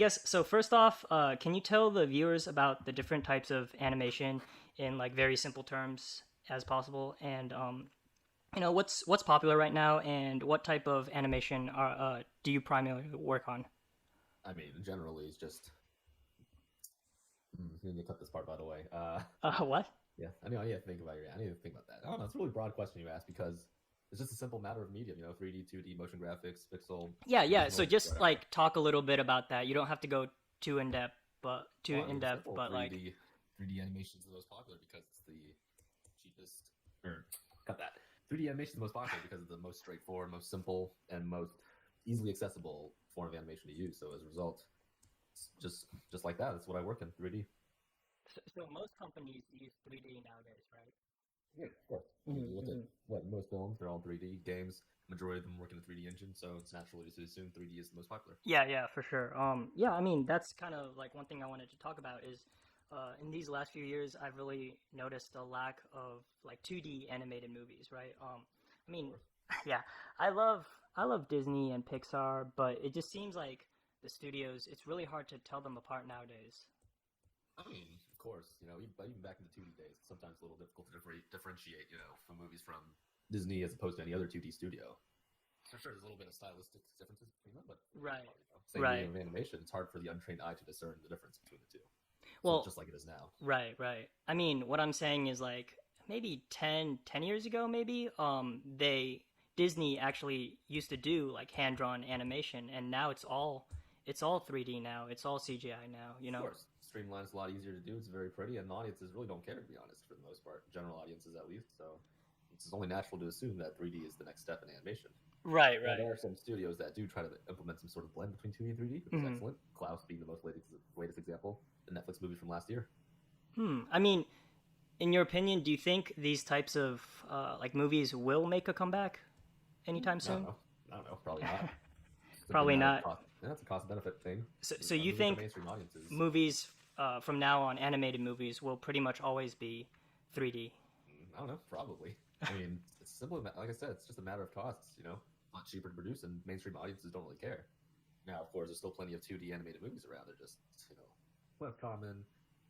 Yes. So first off, can you tell the viewers about the different types of animation in like very simple terms as possible, and what's popular right now, and what type of animation do you primarily work on? I mean, generally, it's just. You need to cut this part, by the way. What? Yeah, I need to think about your. I need to think about that. I don't know. It's a really broad question you asked because it's just a simple matter of medium. 3D, 2D, motion graphics, pixel, Yeah, yeah. So original, just whatever. like talk a little bit about that. You don't have to go too in depth, but too Well, I in mean, it's depth, simple. but like 3D animation is the most popular because it's the cheapest. Or cut that. 3D animation is the most popular because it's the most straightforward, most simple, and most easily accessible form of animation to use. So as a result, it's just like that. That's what I work in 3D. so most companies use 3D nowadays, right? Yeah, of course. I mean, you look at Mm-hmm. what most films, they're all 3D. Games, majority of them work in a 3D engine, so it's natural to assume 3D is the most popular. Yeah, yeah, for sure. Yeah, I mean that's kind of like one thing I wanted to talk about is, in these last few years, I've really noticed a lack of like 2D animated movies, right? I Of mean, course. yeah, I love I love Disney and Pixar, but it just seems like the studios, it's really hard to tell them apart nowadays. I mean, of course, even back in the 2D days, it's sometimes a little difficult to differentiate, from movies from Disney as opposed to any other 2D studio. For sure, there's a little bit of stylistic differences between them, but for the most Right, part, same right. medium of animation, it's hard for the untrained eye to discern the difference between the two. So Well, just like it is now. right, right. I mean, what I'm saying is like maybe 10 years ago, maybe, Disney actually used to do like hand-drawn animation, and now it's all 3D now. It's all CGI now, Of course, streamlined is a lot easier to do. It's very pretty, and audiences really don't care, to be honest, for the most part. General audiences, at least. So it's only natural to assume that 3D is the next step in animation. Right, Now, right. there are some studios that do try to implement some sort of blend between 2D and 3D, which is Hmm. excellent. Klaus being the latest example, the Netflix movie from last year. I mean, in your opinion, do you think these types of like movies will make a comeback anytime I don't soon? know. I don't know. Probably not. Simply a Probably matter of not. cost. That's a cost benefit thing. So you Movies for think mainstream audiences. movies from now on, animated movies, will pretty much always be 3D? I don't know. Probably. I mean, it's simply like I said. It's just a matter of costs. A lot cheaper to produce, and mainstream audiences don't really care. Now, of course, there's still plenty of 2D animated movies around. They're just less common.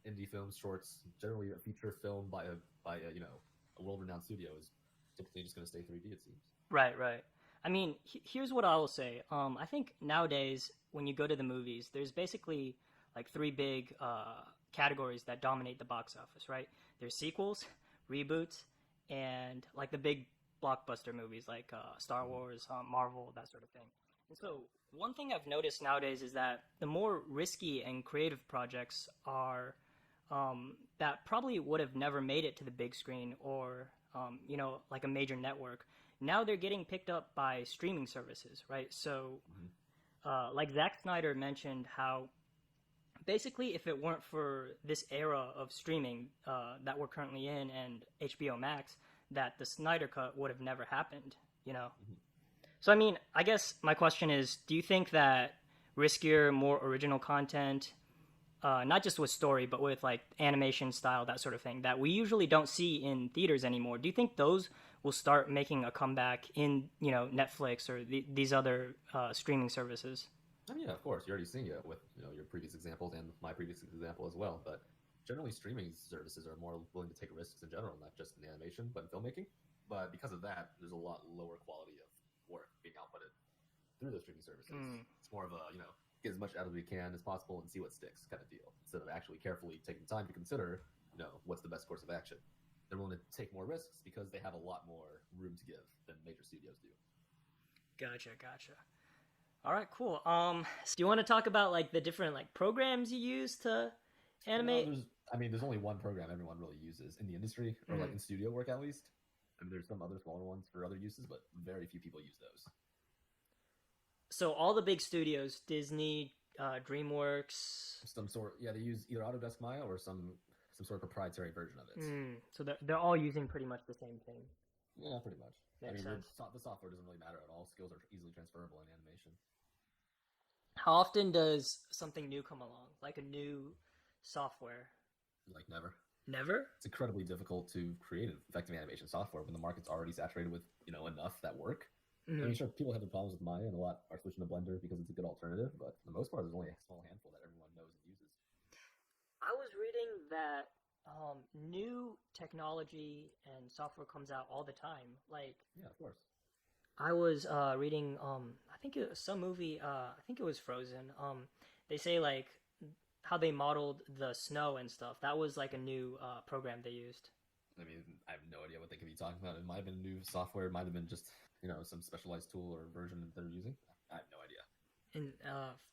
Indie films, shorts, generally a feature film by a world-renowned studio is typically just going to stay 3D. It seems. Right, right. I mean, here's what I will say. I think nowadays when you go to the movies, there's basically like three big categories that dominate the box office, right? There's sequels, reboots, and like the big blockbuster movies like Star Mm-hmm. Wars, Marvel, that sort of thing. And so one thing I've noticed nowadays is that the more risky and creative projects are, that probably would have never made it to the big screen or like a major network. Now they're getting picked up by streaming services, right? So, Mm-hmm. like Zack Snyder mentioned, how basically if it weren't for this era of streaming that we're currently in and HBO Max, that the Snyder Cut would have never happened, you know? Mm-hmm. So, I mean, I guess my question is, do you think that riskier, more original content, not just with story, but with like animation style, that sort of thing, that we usually don't see in theaters anymore. Do you think those will start making a comeback in Netflix or these other streaming services? I mean, yeah, of course, you're already seeing it with your previous examples and my previous example as well. But generally, streaming services are more willing to take risks in general, not just in animation, but in filmmaking. But because of that, there's a lot lower quality of work being outputted through those streaming services. Mm, It's more of a get as much out of we can as possible and see what sticks kind of deal, instead of actually carefully taking time to consider what's the best course of action. They're willing to take more risks because they have a lot more room to give than major studios do. gotcha, gotcha. All right, cool. So do you want to talk about like the different like programs you use to No, animate? there's only one program everyone really uses in the industry, or like Mm. in studio work at least. I mean, there's some other smaller ones for other uses, but very few people use those. So all the big studios, Disney, DreamWorks. Yeah, they use either Autodesk Maya or some sort of proprietary version of it. So they're all using pretty much the same thing. Yeah, pretty much. I Makes mean, sense. the software doesn't really matter at all. Skills are easily transferable in animation. How often does something new come along, like a new software? Like never. Never. It's incredibly difficult to create an effective animation software when the market's already saturated with enough that work. I mean, sure, people have the problems with Maya, and a lot are switching to Blender because it's a good alternative. But for the most part, there's only a small handful that everyone knows and uses. I was reading that new technology and software comes out all the time. Like Yeah, of course. I was reading, I think it was some movie. I think it was Frozen. They say like how they modeled the snow and stuff. That was like a new program they used. I mean, I have no idea what they could be talking about. It might have been new software. It might have been just some specialized tool or version that they're using. I have no idea. And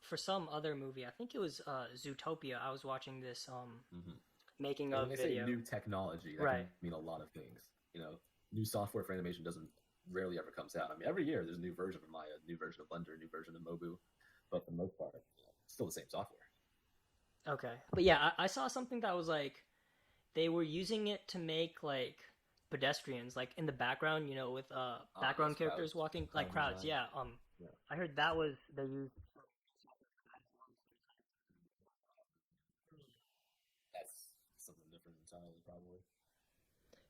for some other movie, I think it was Zootopia. I was watching this making And of when they video. say new technology, that Right. can mean a lot of things. New software for animation doesn't rarely ever comes out. I mean, every year there's a new version of Maya, a new version of Blender, a new version of Mobu, but for the most part, it's still the same software. Okay. But yeah, I saw something that was like they were using it to make like pedestrians like in the background, with background Yes, characters walking like crowds. design. Yeah. Yeah, I heard that was they used. that's something different entirely, probably.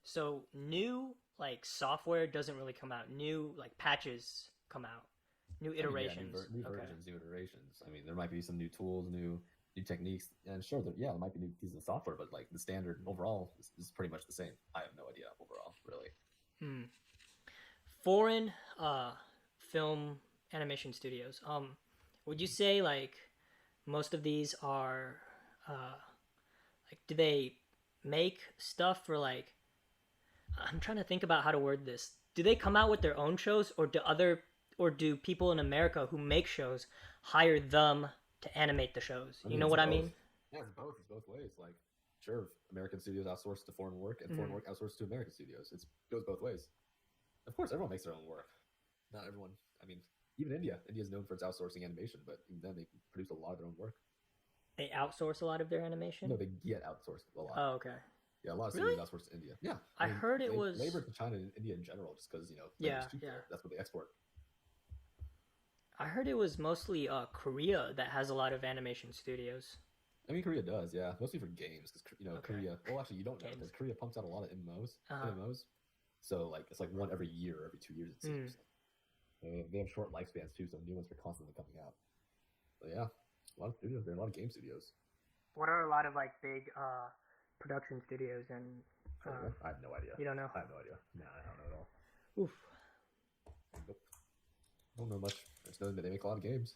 So new like software doesn't really come out. New like patches come out. New I mean, yeah, iterations. new Okay. versions, new iterations. I mean, there might be some new tools, new techniques, and sure, there might be new pieces of software, but like the standard overall is pretty much the same. I have no idea overall, really. Hmm. Foreign film animation studios. Would you say like most of these are like do they make stuff for like I'm trying to think about how to word this. Do they come out with their own shows or do people in America who make shows hire them to animate the shows? I You mean, know it's what I both. mean? Yeah, it's both. It's both ways. Like, sure, American studios outsource to foreign work, and foreign Mm-hmm. work outsourced to American studios. It goes both ways. Of course, everyone makes their own work. Not everyone. I mean, even India. India is known for its outsourcing animation, but even then, they produce a lot of their own work. They outsource a lot of their No, animation. they get outsourced a lot. Oh, okay. Yeah, a lot of studios Really? outsource to India. Yeah, I I mean, heard it was. labor to China and India in general, just because labor's Yeah, cheap yeah. there. That's what they export. I heard it was mostly Korea that has a lot of animation studios. I mean, Korea does, yeah, mostly for games, because Okay. Korea. Well, actually, you don't know Games. because Korea pumps out a lot of Uh-huh. MMOs. So like it's like one every year, or every 2 years it Mm. seems. They have short lifespans too, so new ones are constantly coming out. But yeah, a lot of studios. There are a lot of game studios. What are a lot of like big production studios and Korea? I have no idea. you don't know? I have no idea. Nah, I don't know at all. Oof. Nope. I don't know much. I just know that they make a lot of games.